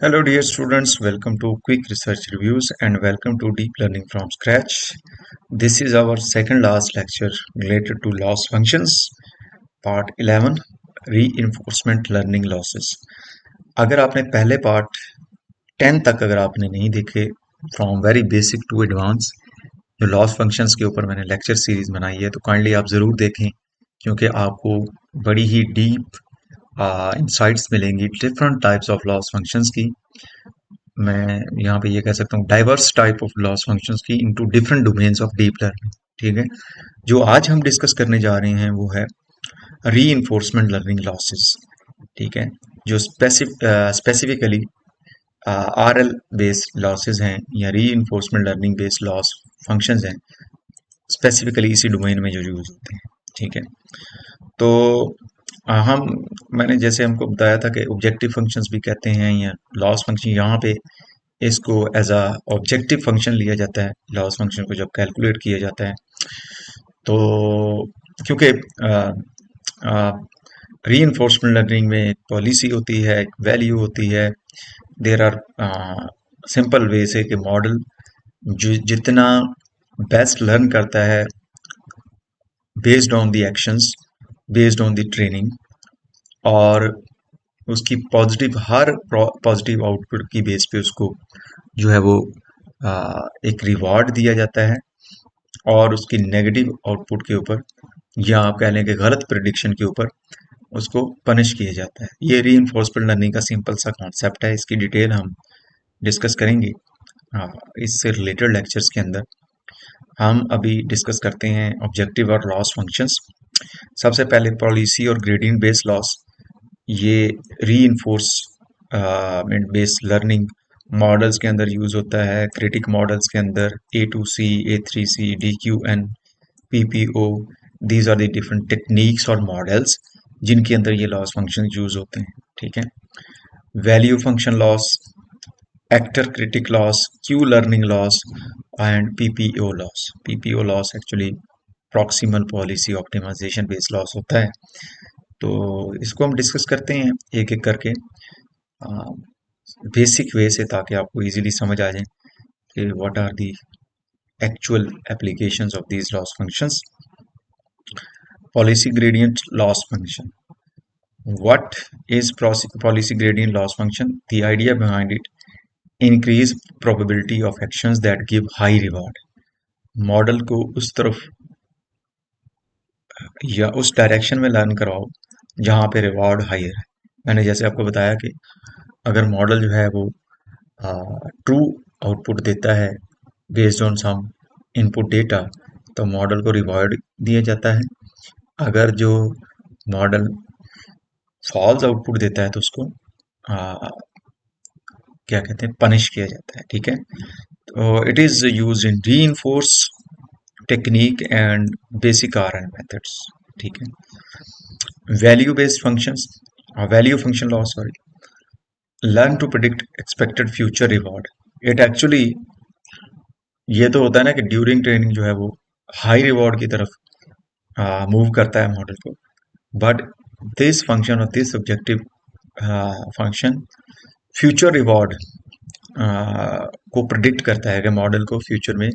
Hello, dear students. Welcome to Quick Research Reviews and welcome to Deep Learning from Scratch. This is our second last lecture related to loss functions, part 11, Reinforcement Learning Losses. अगर आपने पहले part 10 तक अगर आपने नहीं देखे from very basic to advance जो loss functions के ऊपर मैंने लेक्चर सीरीज बनाई है तो काइंडली आप ज़रूर देखें क्योंकि आपको बड़ी ही डीप इंसाइट्स मिलेंगी different types of loss functions की। मैं यहाँ पे ये कह सकता हूँ diverse type of loss functions की into different domains of deep learning. ठीक है, जो आज हम डिस्कस करने जा रहे हैं वो है रीइंफोर्समेंट लर्निंग लॉसेस। ठीक है, जो स्पेसिफिकली आरएल बेस्ड लॉसेस हैं या reinforcement learning based loss functions हैं, स्पेसिफिकली इसी डोमेन में जो यूज होते हैं। ठीक है, तो हम मैंने जैसे हमको बताया था कि ऑब्जेक्टिव फंक्शंस भी कहते हैं या लॉस फंक्शन, यहाँ पे इसको एज अ ऑब्जेक्टिव फंक्शन लिया जाता है लॉस फंक्शन को जब कैलकुलेट किया जाता है। तो क्योंकि रीइंफोर्समेंट लर्निंग में एक पॉलिसी होती है, एक वैल्यू होती है, देर आर सिंपल वे से कि मॉडल जितना बेस्ट लर्न करता है based on the actions, based on the training, और उसकी हर पॉजिटिव आउटपुट की बेस पे उसको जो है वो एक रिवॉर्ड दिया जाता है और उसकी नेगेटिव आउटपुट के ऊपर या आप कह लें कि गलत प्रिडिक्शन के ऊपर उसको पनिश किया जाता है। ये रीइंफोर्समेंट लर्निंग का सिंपल सा कॉन्सेप्ट है। इसकी डिटेल हम डिस्कस करेंगे इससे रिलेटेड लेक्चर्स के अंदर। हम अभी डिस्कस करते हैं ऑब्जेक्टिव और लॉस फंक्शंस। सबसे पहले पॉलिसी और ग्रेडियंट बेस्ड लॉस, ये रीइंफोर्समेंट बेस्ड लर्निंग मॉडल्स के अंदर यूज होता है। क्रिटिक मॉडल्स के अंदर A2C, A3C, DQN, PPO, these are the different techniques और मॉडल्स जिनके अंदर ये लॉस फंक्शन यूज होते हैं। ठीक है, value function loss, actor critic loss, Q learning loss and PPO loss. PPO loss actually proximal policy optimisation based loss होता है। तो इसको हम डिस्कस करते हैं एक एक करके बेसिक वे से, ताकि आपको इजीली समझ आ जाए कि what are the actual applications of these loss functions. Policy gradient loss function. What is policy gradient loss function? The idea behind it: increase probability of actions that give high reward. Model को उस तरफ या उस direction में learn कराओ जहाँ पे reward higher है। मैंने जैसे आपको बताया कि अगर मॉडल जो है वो ट्रू आउटपुट देता है based on some input data, तो मॉडल को रिवॉर्ड दिया जाता है। अगर जो मॉडल फॉल्स आउटपुट देता है तो उसको क्या कहते हैं, पनिश किया जाता है। ठीक है, तो it is use in reinforce technique and basic R and methods. ठीक है, value based functions, value function loss, sorry, learn to predict expected future reward. It actually ये तो होता है ना कि ड्यूरिंग ट्रेनिंग जो है वो हाई रिवॉर्ड की तरफ मूव करता है मॉडल को, बट दिस फंक्शन और this objective function future reward को प्रिडिक्ट करता है कि मॉडल को फ्यूचर में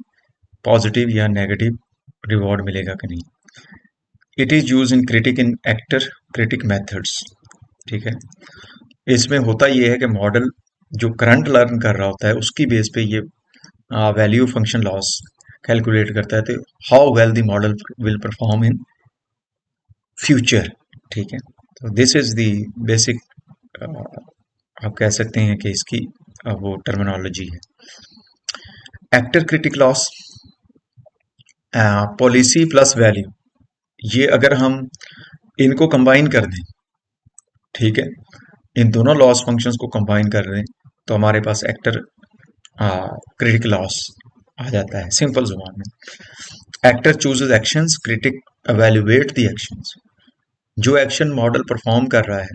पॉजिटिव या नेगेटिव रिवॉर्ड मिलेगा कि नहीं। It is use in actor critic methods. ठीक है, इसमें होता ये है कि मॉडल जो करंट लर्न कर रहा होता है उसकी बेस पे ये वैल्यू फंक्शन लॉस कैलकुलेट करता है, तो how well the model will perform in future. ठीक है, तो दिस इज द बेसिक, आप कह सकते हैं कि इसकी वो टर्मिनोलॉजी है। Actor critic loss, policy plus value, ये अगर हम इनको कंबाइन कर दें, ठीक है, इन दोनों लॉस फंक्शंस को कंबाइन कर रहे हैं तो हमारे पास एक्टर क्रिटिक लॉस आ जाता है। सिंपल जुबान में, actor chooses actions, critic evaluate the actions. जो एक्शन मॉडल परफॉर्म कर रहा है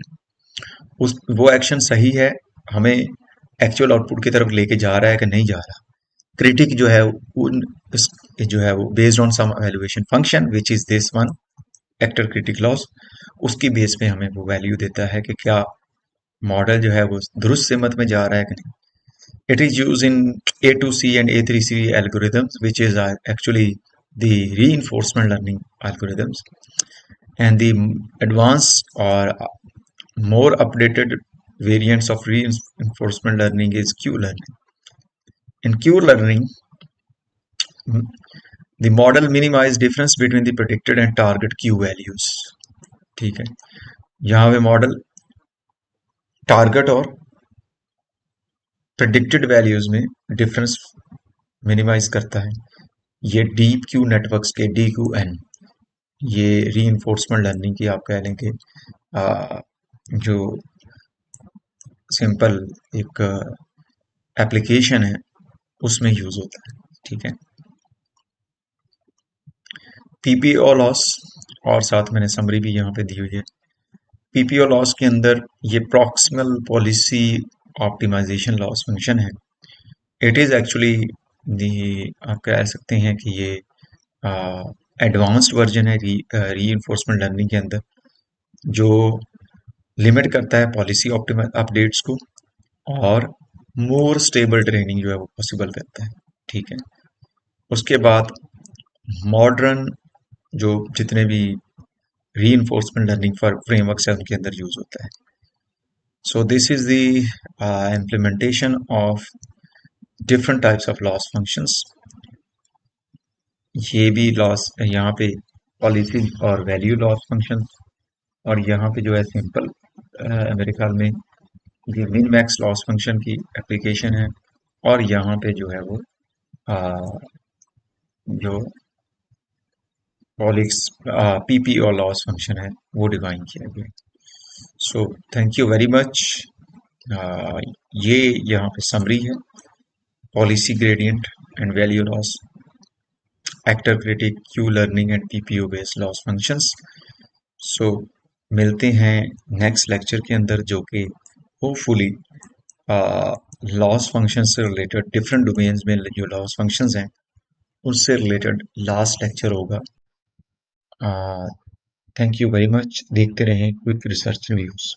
उस वो एक्शन सही है, हमें एक्चुअल आउटपुट की तरफ लेके जा रहा है कि नहीं जा रहा। क्रिटिक जो है उन जो है वो based on some evaluation function which is this one, actor critic loss, उसकी बेस पे हमें वो वैल्यू देता है कि क्या मॉडल जो है वो दुरुस्त सिमत में जा रहा है कि नहीं. It is used in A2C and A3C algorithms, which is actually the reinforcement learning algorithms, and the advanced or more updated variants of reinforcement learning is Q learning. In Q learning, the model minimize difference between the predicted and target Q values. ठीक है, यहाँ पे model target और predicted values में difference minimise करता है. ये deep Q networks के DQN, ये रीइंफोर्समेंट लर्निंग की आप कह लें कि जो सिंपल एक एप्लीकेशन है उसमें यूज होता है. ठीक है, पीपीओ लॉस और साथ मैंने समरी भी यहाँ पे दी हुई है. पीपीओ लॉस के अंदर ये proximal policy optimisation loss function है. इट इज़ एक्चुअली दी, आप कह सकते हैं कि ये एडवांस्ड वर्जन है रीइंफोर्समेंट लर्निंग के अंदर, जो लिमिट करता है पॉलिसी अपडेट्स को और मोर स्टेबल ट्रेनिंग जो है वो पॉसिबल करता है. ठीक है, उसके बाद मॉडर्न जो जितने भी रीइंफोर्समेंट लर्निंग फॉर फ्रेमवर्क्स है उनके अंदर यूज होता है. So this is the implementation of different types of loss functions. ये भी लॉस यहाँ पे पॉलिसी और वैल्यू लॉस फंक्शन, और यहाँ पे जो है सिंपल मेरे ख्याल में ये मिन मैक्स लॉस फंक्शन की एप्लीकेशन है. और यहाँ पे जो है वो जो पॉलिक्स पीपीओ लॉस फंक्शन है वो डिफाइन किया गया. So thank you very much. ये यहाँ पे समरी है policy gradient and value loss, actor critic, Q learning and PPO based loss functions. So मिलते हैं नेक्स्ट लेक्चर के अंदर, जो कि होपफुली लॉस फंक्शन से रिलेटेड डिफरेंट डोमेन्स में जो लॉस फंक्शंस हैं उससे रिलेटेड लास्ट लेक्चर होगा. Thank you very much. देखते रहें क्विक रिसर्च रिव्यूज.